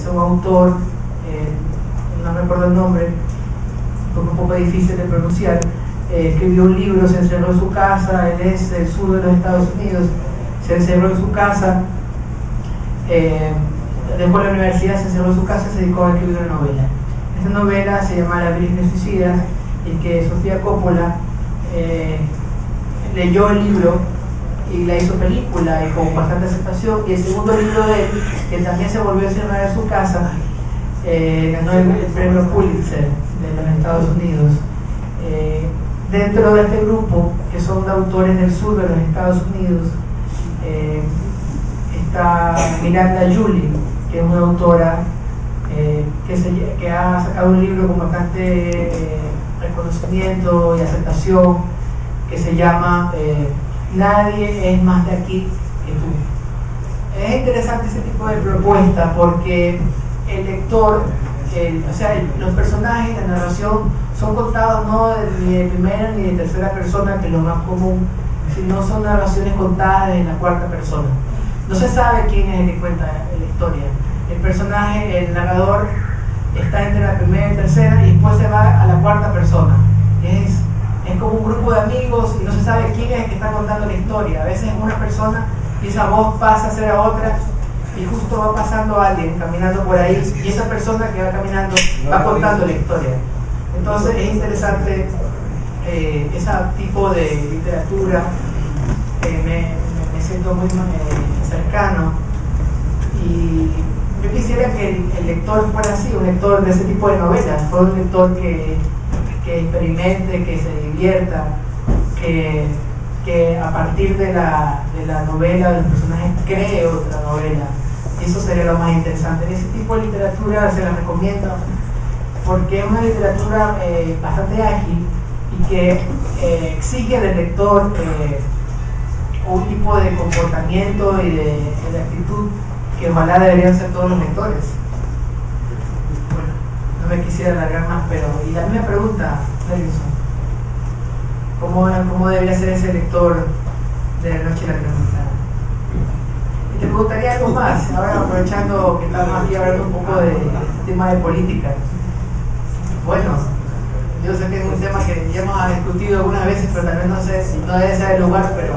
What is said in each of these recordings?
es un autor, no recuerdo el nombre, porque es un poco difícil de pronunciar. Escribió un libro, se encerró en su casa, él es del sur de los Estados Unidos, se encerró en su casa, dejó la universidad, se encerró en su casa y se dedicó a escribir una novela. Esa novela se llama La Virgen Suicida, y que Sofía Coppola leyó el libro y la hizo película y con bastante aceptación. Y el segundo libro de él, que también se volvió a encerrar en su casa, ganó el premio Pulitzer de los Estados Unidos. Dentro de este grupo, que son de autores del sur de los Estados Unidos, está Miranda Julie, que es una autora que ha sacado un libro con bastante reconocimiento y aceptación, que se llama Nadie es más de aquí que tú. Es interesante ese tipo de propuesta porque el lector, o sea, los personajes, la narración son contados no ni de primera ni de tercera persona, que es lo más común, sino son narraciones contadas en la cuarta persona. No se sabe quién es el que cuenta la historia. El personaje, el narrador, está entre la primera y tercera y después se va a la cuarta persona. Es como un grupo de amigos y no se sabe quién es el que está contando la historia. A veces una persona y esa voz pasa a ser a otra y justo va pasando alguien caminando por ahí y esa persona que va caminando va contando la historia. Entonces es interesante ese tipo de literatura. Me siento muy cercano y yo quisiera que el lector fuera así, un lector de ese tipo de novelas, fuera un lector que experimente, que se divierta, que a partir de la novela de los personajes cree otra novela. Eso sería lo más interesante. En ese tipo de literatura se la recomiendo porque es una literatura bastante ágil y que exige del lector un tipo de comportamiento y de actitud que ojalá deberían ser todos los lectores. Bueno, no me quisiera alargar más, pero y la misma pregunta, Ferguson, ¿cómo debería ser ese lector de La Noche Latinoamericana? Y te preguntaría algo más, ahora aprovechando que estamos aquí hablando un poco de tema de política. Bueno, yo sé que es un tema que ya hemos discutido algunas veces, pero también no sé si no debe ser el lugar, pero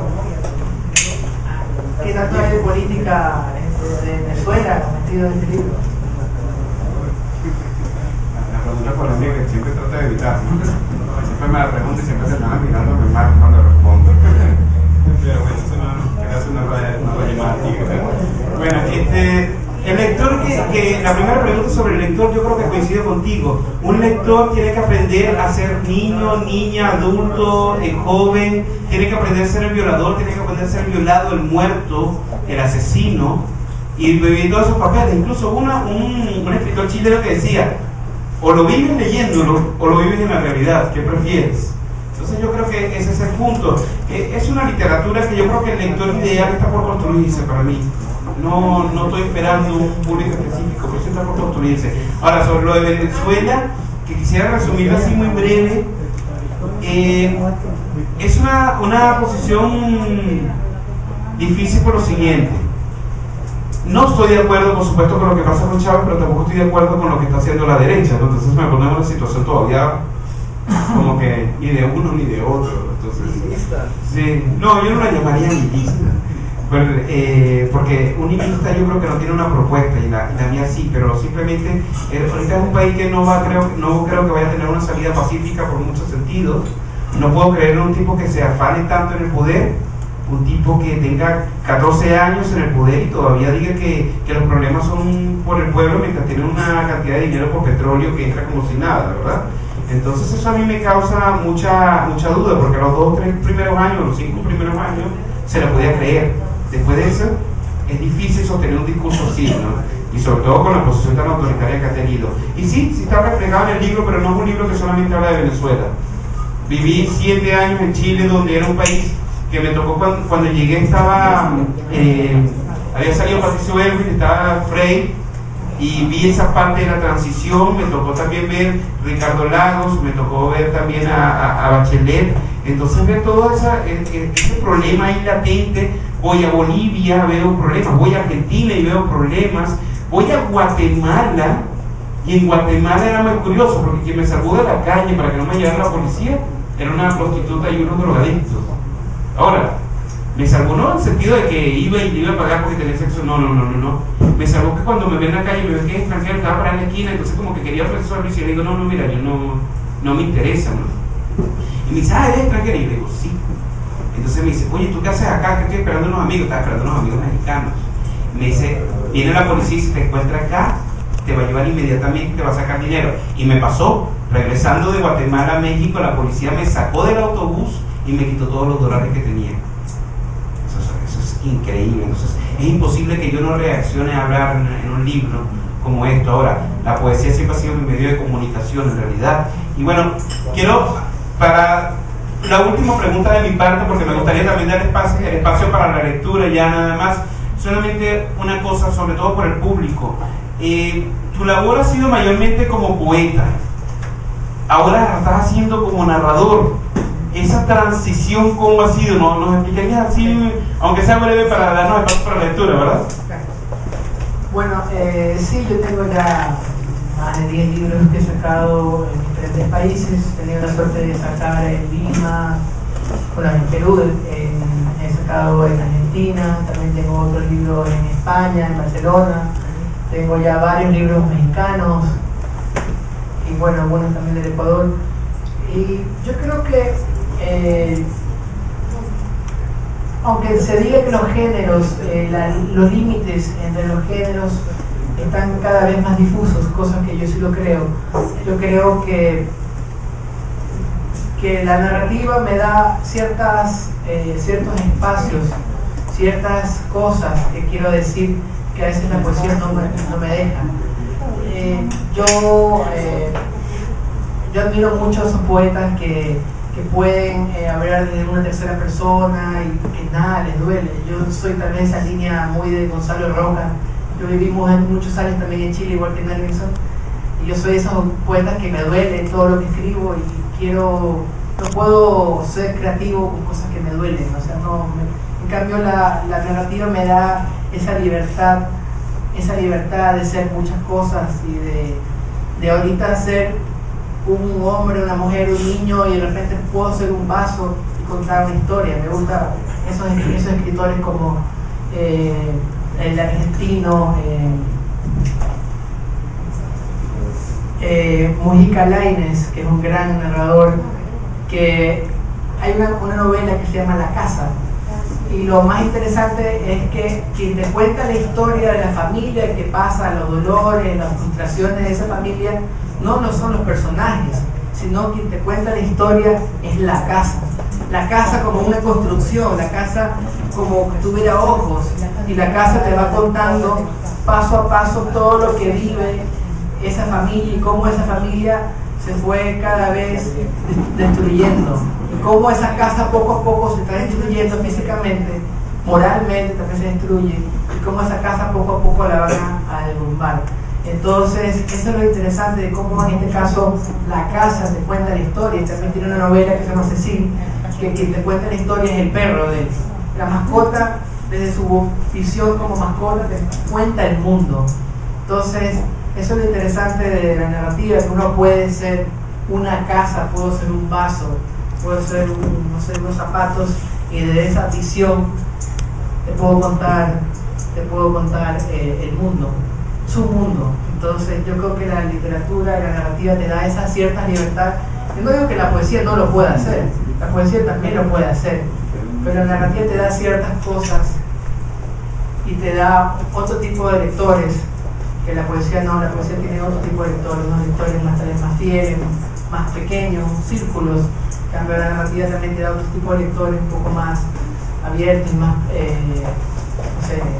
¿qué tanto hay de política de Venezuela metido en este libro? La pregunta polémica que siempre trato de evitar, ¿no? Siempre me la pregunto y siempre se están mirándome mal cuando respondo. Pero bueno, eso no va a llamar aquí. Bueno, el lector la primera pregunta sobre el lector, yo creo que coincido contigo. Un lector tiene que aprender a ser niño, niña, adulto, joven, tiene que aprender a ser el violador, tiene que aprender a ser el violado, el muerto, el asesino, y vivir todos esos papeles. Incluso un escritor chileno que decía, o lo vives leyéndolo o lo vives en la realidad, ¿qué prefieres? Entonces yo creo que ese es el punto. Es una literatura que yo creo que el lector ideal está por construirse para mí. No estoy esperando un público específico, pero sí está por construirse. Ahora, sobre lo de Venezuela, que quisiera resumirlo así muy breve, es una posición difícil por lo siguiente. No estoy de acuerdo, por supuesto, con lo que pasa con Chávez, pero tampoco estoy de acuerdo con lo que está haciendo la derecha, ¿no? Entonces me pone en una situación todavía como que ni de uno ni de otro. Entonces, sí, no, yo no la llamaría nihilista, porque un nihilista yo creo que no tiene una propuesta y la mía sí, pero simplemente ahorita es un país que no creo que vaya a tener una salida pacífica por muchos sentidos. No puedo creer en un tipo que se afane tanto en el poder, un tipo que tenga 14 años en el poder y todavía diga que los problemas son por el pueblo mientras tiene una cantidad de dinero por petróleo que entra como si nada, ¿verdad? Entonces eso a mí me causa mucha duda, porque los 2 o 3 primeros años, los 5 primeros años, se la podía creer. Después de eso, es difícil sostener un discurso así, ¿no? Y sobre todo con la posición tan autoritaria que ha tenido. Y sí está reflejado en el libro, pero no es un libro que solamente habla de Venezuela. Viví 7 años en Chile, donde era un país que me tocó cuando llegué, había salido Patricio Elwin, estaba Frei, y vi esa parte de la transición. Me tocó también ver Ricardo Lagos, me tocó ver también a Bachelet. Entonces ver todo ese problema ahí latente. Voy a Bolivia, veo problemas, voy a Argentina y veo problemas, Voy a Guatemala, y en Guatemala era muy curioso, porque quien me salvó de la calle para que no me llevara la policía era una prostituta y unos drogadictos. Ahora, me salvó no en el sentido de que iba y le iba a pagar porque tenía sexo, no. Me salvó que cuando me ve en la calle, me ve que es extranjero, estaba parado en la esquina, entonces como que quería ofrecer servicio, y le digo, no, mira, yo no me interesa, ¿no? Y me dice, ¿eres extranjero? Y yo le digo, sí. Entonces me dice, oye, ¿tú qué haces acá? Que estoy esperando unos amigos. Estaba esperando unos amigos mexicanos. Me dice, viene la policía y si te encuentra acá, te va a llevar inmediatamente y te va a sacar dinero. Y me pasó, regresando de Guatemala a México, la policía me sacó del autobús y me quitó todos los dólares que tenía. Eso es increíble. Entonces es imposible que yo no reaccione a hablar en un libro como esto. Ahora, la poesía siempre ha sido mi medio de comunicación en realidad. Y bueno, quiero, para la última pregunta de mi parte, porque me gustaría también dar el espacio para la lectura, ya nada más, solamente una cosa, sobre todo por el público. Tu labor ha sido mayormente como poeta, ahora la estás haciendo como narrador. Esa transición, ¿cómo ha sido? ¿Nos explicarías así, aunque sea breve, para darnos espacio para la lectura, verdad? Bueno, sí, yo tengo ya más de 10 libros que he sacado en diferentes países. He tenido la suerte de sacar en Lima, en Perú, he sacado en Argentina, también tengo otros libros en España, en Barcelona, tengo ya varios libros mexicanos y bueno, algunos también del Ecuador. Y yo creo que aunque se diga que los géneros, los límites entre los géneros están cada vez más difusos, cosa que yo sí lo creo. Yo creo que la narrativa me da ciertos espacios, ciertas cosas que quiero decir que a veces la poesía no me deja. Yo admiro mucho a esos poetas que pueden hablar desde una tercera persona y que nada les duele. Yo soy también esa línea muy de Gonzalo Roca. Yo viví muchos años también en Chile, igual que Nelson, y yo soy de esos poetas que me duele todo lo que escribo y no puedo ser creativo con cosas que me duelen. O sea, en cambio la narrativa me da esa libertad de ser muchas cosas y de ahorita ser un hombre, una mujer, un niño, y de repente puedo ser un vaso y contar una historia. Me gustan esos escritores como el argentino Mujica Lainez, que es un gran narrador, que hay una novela que se llama La Casa, y lo más interesante es que quien te cuenta la historia de la familia, que pasa los dolores, las frustraciones de esa familia, no son los personajes, sino quien te cuenta la historia es la casa. La casa como una construcción, la casa como que tuviera ojos, y la casa te va contando paso a paso todo lo que vive esa familia y cómo esa familia se fue cada vez destruyendo, y cómo esa casa poco a poco se está destruyendo físicamente, moralmente también se destruye, y cómo esa casa poco a poco la van a derrumbar. Entonces, eso es lo interesante de cómo en este caso la casa te cuenta la historia. También tiene una novela que se llama Cecil, que quien te cuenta la historia es el perro de él. La mascota, desde su visión como mascota, te cuenta el mundo. Entonces, eso es lo interesante de la narrativa, que uno puede ser una casa, puedo ser un vaso, puedo ser unos zapatos, y de esa visión te puedo contar el mundo, su mundo. Entonces yo creo que la literatura y la narrativa te da esa cierta libertad. Yo no digo que la poesía no lo pueda hacer, la poesía también lo puede hacer, pero la narrativa te da ciertas cosas y te da otro tipo de lectores que la poesía no. La poesía tiene otro tipo de lectores, unos lectores más fieles, más pequeños, círculos. En cambio la narrativa también te da otro tipo de lectores un poco más abiertos, más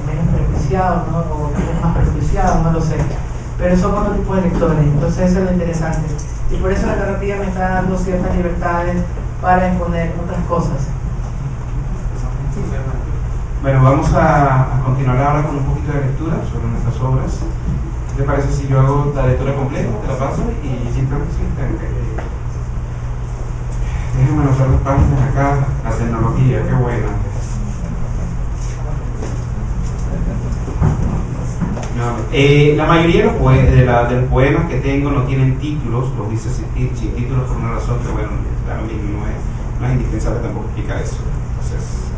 menos prejuiciados, ¿no? O más prejuiciados, no lo sé, pero son otro tipo de lectores. Entonces eso es lo interesante, y por eso la narrativa me está dando ciertas libertades para exponer otras cosas. Bueno, vamos a continuar ahora con un poquito de lectura sobre nuestras obras. ¿Qué te parece si yo hago la lectura completa? Te la paso y simplemente déjenme anotar las páginas acá. La tecnología, qué buena. La mayoría de los poemas que tengo no tienen títulos, los dice sin títulos por una razón que, bueno, no es indispensable tampoco explicar eso. Entonces,